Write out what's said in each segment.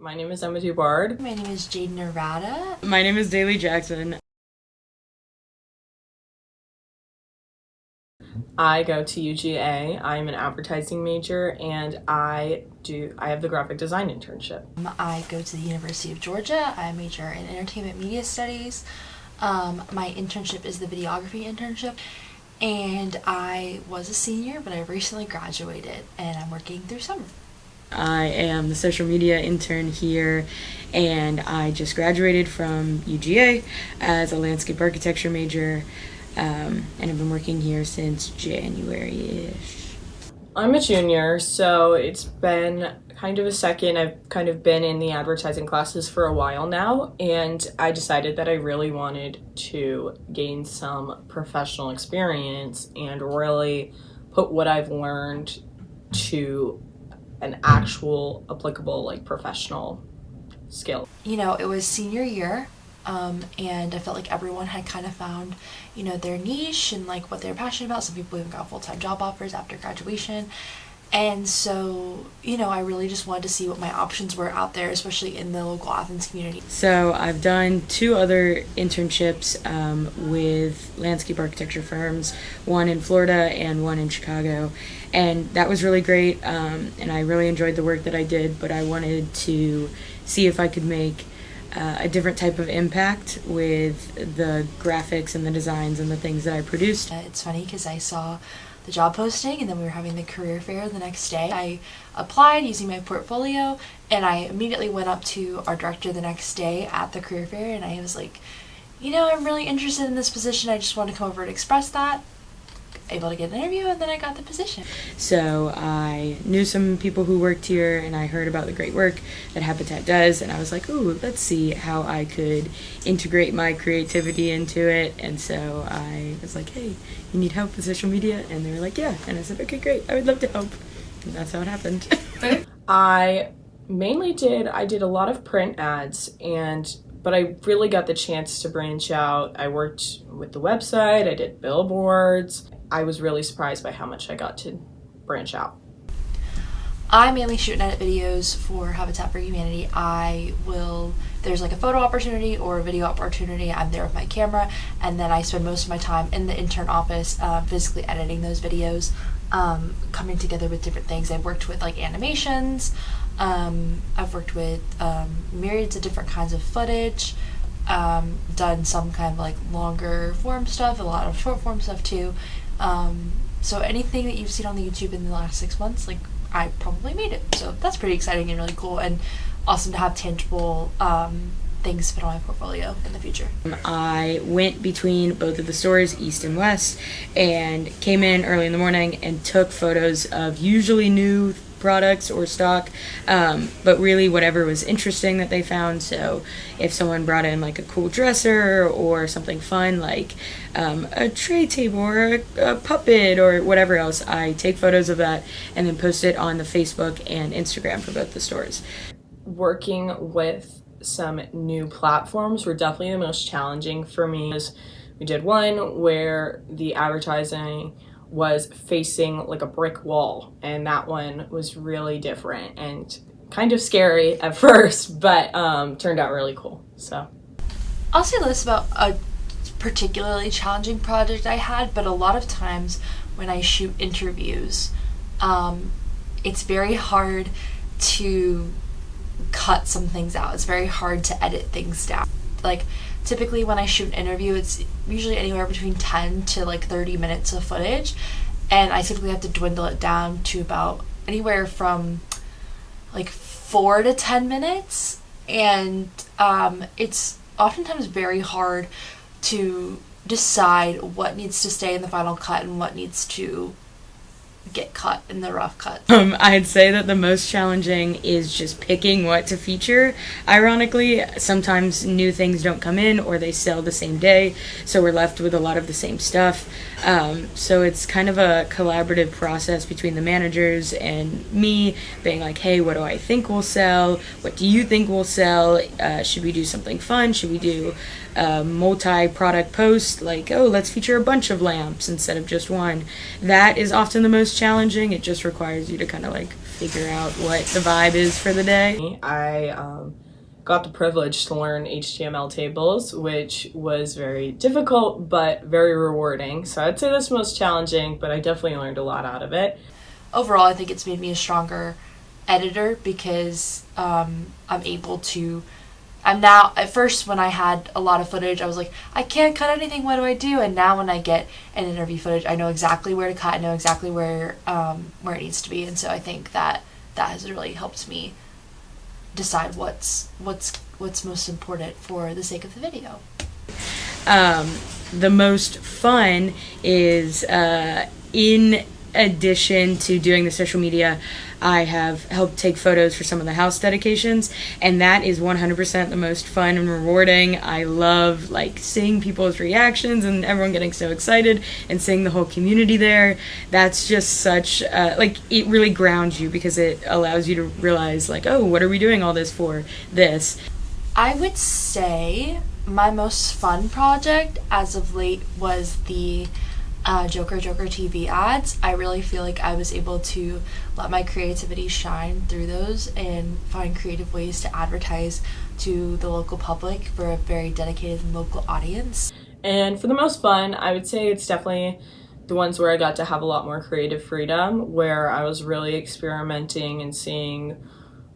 My name is Emma Dubard. My name is Jade Narada. My name is Daly Jackson. I go to UGA. I'm an advertising major and I have the graphic design internship. I go to the University of Georgia. I major in entertainment media studies. My internship is the videography internship. And I was a senior, but I recently graduated and I'm working through summer. I am the social media intern here, and I just graduated from UGA as a landscape architecture major, and I've been working here since January-ish. I'm a junior, so it's been kind of a second. I've kind of been in the advertising classes for a while now, and I decided that I really wanted to gain some professional experience and really put what I've learned to an actual applicable professional skill. It was senior year, and I felt like everyone had kind of found, their niche and what they're passionate about. Some people even got full-time job offers after graduation. And so, I really just wanted to see what my options were out there, especially in the local Athens community. So I've done 2 other internships with landscape architecture firms, one in Florida and one in Chicago. And that was really great, and I really enjoyed the work that I did, but I wanted to see if I could make a different type of impact with the graphics and the designs and the things that I produced. It's funny because I saw the job posting and then we were having the career fair the next day. I applied using my portfolio and I immediately went up to our director the next day at the career fair and I was like, I'm really interested in this position. I just want to come over and express that. Able to get an interview and then I got the position. So I knew some people who worked here and I heard about the great work that Habitat does, and I was like, ooh, let's see how I could integrate my creativity into it. And so I was like, hey, you need help with social media? And they were like, yeah. And I said, okay, great, I would love to help. And that's how it happened. I did a lot of print ads, but I really got the chance to branch out. I worked with the website, I did billboards. I was really surprised by how much I got to branch out. I mainly shoot and edit videos for Habitat for Humanity. There's a photo opportunity or a video opportunity, I'm there with my camera, and then I spend most of my time in the intern office physically editing those videos, coming together with different things. I've worked with animations, I've worked with myriads of different kinds of footage, done some kind of longer form stuff, a lot of short form stuff too. So anything that you've seen on the YouTube in the last 6 months, I probably made it. So that's pretty exciting and really cool and awesome to have tangible things fit on my portfolio in the future. I went between both of the stores, East and West, and came in early in the morning and took photos of usually new products or stock, but really whatever was interesting that they found. So if someone brought in a cool dresser or something fun like a tray table or a puppet or whatever else, I take photos of that and then post it on the Facebook and Instagram for both the stores. Working with some new platforms were definitely the most challenging for me. We did one where the advertising was facing a brick wall, and that one was really different and kind of scary at first, but turned out really cool. So I'll say this about a particularly challenging project I had, but a lot of times when I shoot interviews, it's very hard to cut some things out. It's very hard to edit things down. Typically when I shoot an interview, it's usually anywhere between 10 to 30 minutes of footage, and I typically have to dwindle it down to about anywhere from 4 to 10 minutes, and it's oftentimes very hard to decide what needs to stay in the final cut and what needs to get cut in the rough cut. I'd say that the most challenging is just picking what to feature. Ironically, sometimes new things don't come in or they sell the same day, so we're left with a lot of the same stuff. So it's kind of a collaborative process between the managers and me, being like, hey, what do I think will sell? What do you think will sell? Should we do something fun? Should we do a multi-product post, like, oh, let's feature a bunch of lamps instead of just one. That is often the most challenging. It just requires you to kind of like figure out what the vibe is for the day. I got the privilege to learn HTML tables, which was very difficult but very rewarding. So I'd say that's most challenging, but I definitely learned a lot out of it. Overall, I think it's made me a stronger editor because I'm now, at first when I had a lot of footage, I was like, I can't cut anything, what do I do? And now when I get an interview footage, I know exactly where to cut, I know exactly where it needs to be. And so I think that has really helped me decide what's most important for the sake of the video. The most fun is in addition to doing the social media, I have helped take photos for some of the house dedications, and that is 100% the most fun and rewarding. I love like seeing people's reactions and everyone getting so excited and seeing the whole community there. That's just such like, it really grounds you because it allows you to realize like, oh, what are we doing all this for? This. I would say my most fun project as of late was the Joker TV ads. I really feel like I was able to let my creativity shine through those and find creative ways to advertise to the local public for a very dedicated local audience. And for the most fun, I would say it's definitely the ones where I got to have a lot more creative freedom, where I was really experimenting and seeing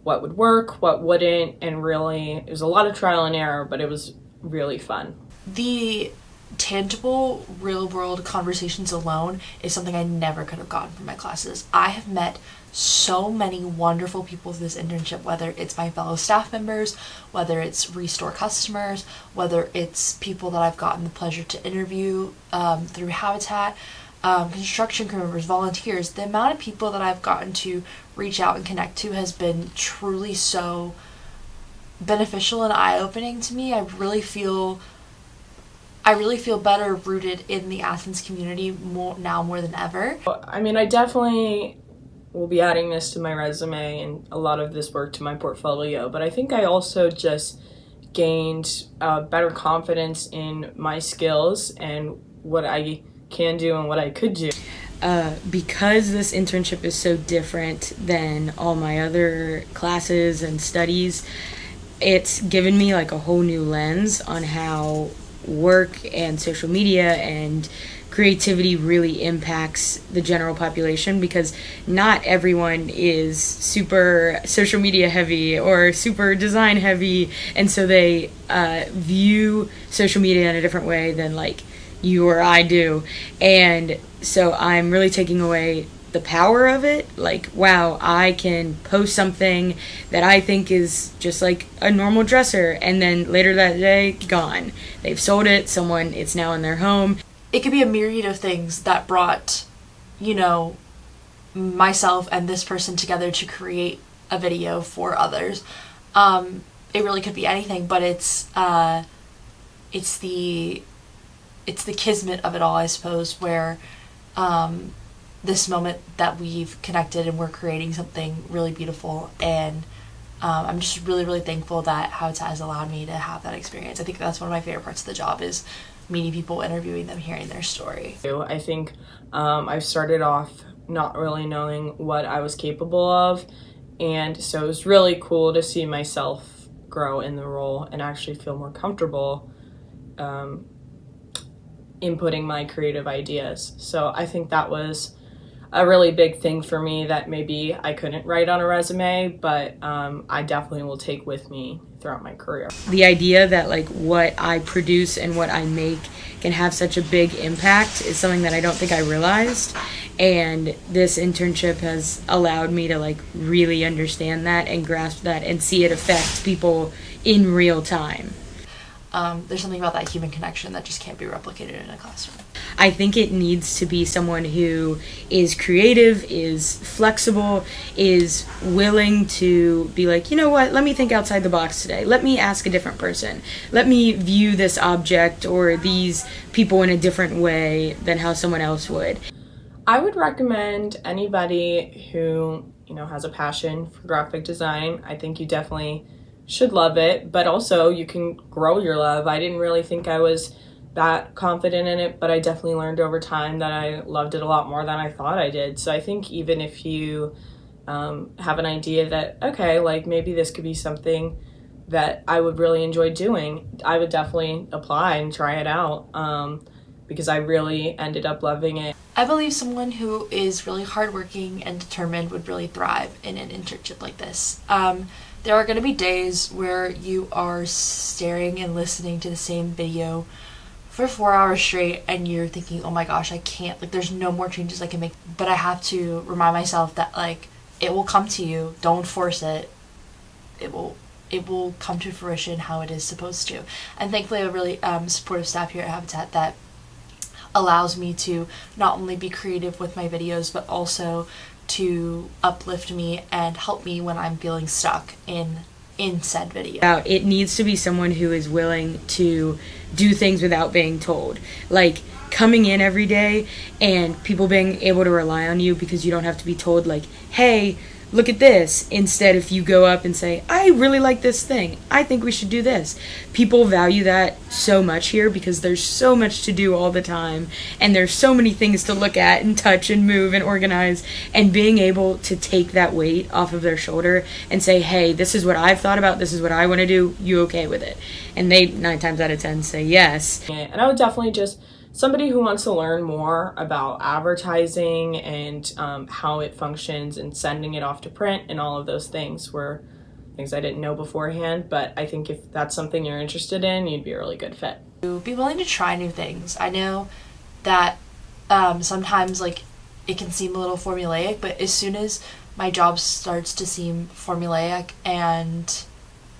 what would work, what wouldn't, and really, it was a lot of trial and error, but it was really fun. The tangible, real-world conversations alone is something I never could have gotten from my classes. I have met so many wonderful people through this internship, whether it's my fellow staff members, whether it's Restore customers, whether it's people that I've gotten the pleasure to interview through Habitat, construction crew members, volunteers. The amount of people that I've gotten to reach out and connect to has been truly so beneficial and eye-opening to me. I really feel better rooted in the Athens community more than ever. I mean, I definitely will be adding this to my resume and a lot of this work to my portfolio, but I think I also just gained better confidence in my skills and what I can do and what I could do. Because this internship is so different than all my other classes and studies, it's given me like a whole new lens on how work and social media and creativity really impacts the general population, because not everyone is super social media heavy or super design heavy, and so they view social media in a different way than like you or I do. And so I'm really taking away the power of it. Like, wow, I can post something that I think is just like a normal dresser, and then later that day, gone. They've sold it, it's now in their home. It could be a myriad of things that brought, myself and this person together to create a video for others. It really could be anything, but it's the kismet of it all, I suppose, where this moment that we've connected and we're creating something really beautiful, and I'm just really, really thankful that Habitat has allowed me to have that experience. I think that's one of my favorite parts of the job, is meeting people, interviewing them, hearing their story. I think I started off not really knowing what I was capable of, and so it was really cool to see myself grow in the role and actually feel more comfortable inputting my creative ideas. So I think that was a really big thing for me that maybe I couldn't write on a resume, but I definitely will take with me throughout my career. The idea that like what I produce and what I make can have such a big impact is something that I don't think I realized, and this internship has allowed me to like really understand that and grasp that and see it affect people in real time. There's something about that human connection that just can't be replicated in a classroom. I think it needs to be someone who is creative, is flexible, is willing to be like, you know what, let me think outside the box today. Let me ask a different person. Let me view this object or these people in a different way than how someone else would. I would recommend anybody who, has a passion for graphic design. I think you definitely should love it, but also you can grow your love. I didn't really think I was that confident in it, but I definitely learned over time that I loved it a lot more than I thought I did. So I think even if you have an idea that, okay, like maybe this could be something that I would really enjoy doing, I would definitely apply and try it out, because I really ended up loving it. I believe someone who is really hardworking and determined would really thrive in an internship like this. There are going to be days where you are staring and listening to the same video for 4 hours straight and you're thinking, oh my gosh, I can't, like there's no more changes I can make. But I have to remind myself that like it will come to you. Don't force it. It will come to fruition how it is supposed to. And thankfully I have a really supportive staff here at Habitat that allows me to not only be creative with my videos, but also to uplift me and help me when I'm feeling stuck in said video. It needs to be someone who is willing to do things without being told. Like coming in every day and people being able to rely on you because you don't have to be told like, hey, look at this. Instead, if you go up and say, I really like this thing, I think we should do this. People value that so much here because there's so much to do all the time and there's so many things to look at and touch and move and organize, and being able to take that weight off of their shoulder and say, hey, this is what I've thought about, this is what I want to do, you okay with it? And they 9 times out of 10 say yes. And I would definitely just, somebody who wants to learn more about advertising and how it functions and sending it off to print and all of those things were things I didn't know beforehand. But I think if that's something you're interested in, you'd be a really good fit. Be willing to try new things. I know that sometimes like it can seem a little formulaic, but as soon as my job starts to seem formulaic and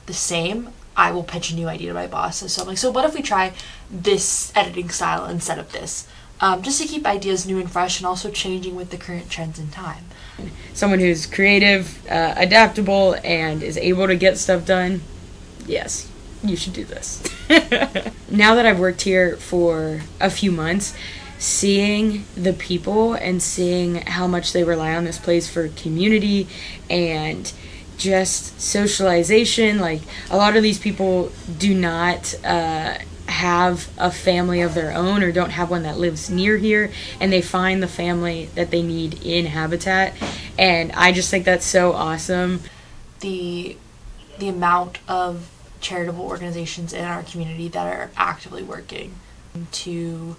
the same, I will pitch a new idea to my boss. So I'm like, so what if we try this editing style instead of this? Just to keep ideas new and fresh and also changing with the current trends in time. Someone who's creative, adaptable, and is able to get stuff done, yes, you should do this. Now that I've worked here for a few months, seeing the people and seeing how much they rely on this place for community and just socialization, like a lot of these people do not have a family of their own or don't have one that lives near here, and they find the family that they need in Habitat, and I just think that's so awesome. The amount of charitable organizations in our community that are actively working to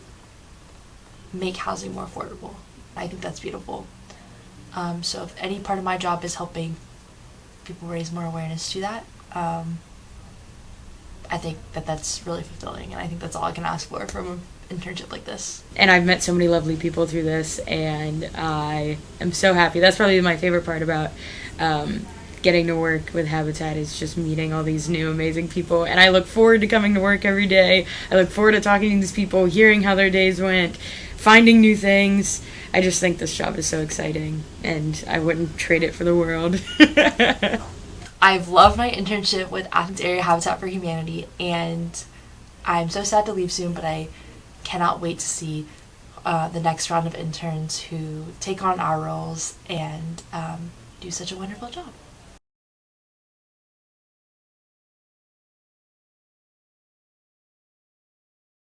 make housing more affordable, I think that's beautiful. So if any part of my job is helping people raise more awareness to that, I think that's really fulfilling, and I think that's all I can ask for from an internship like this. And I've met so many lovely people through this, and I am so happy. That's probably my favorite part about getting to work with Habitat, is just meeting all these new amazing people, and I look forward to coming to work every day. I look forward to talking to these people, hearing how their days went, finding new things. I just think this job is so exciting, and I wouldn't trade it for the world. I've loved my internship with Athens Area Habitat for Humanity, and I'm so sad to leave soon, but I cannot wait to see the next round of interns who take on our roles and do such a wonderful job.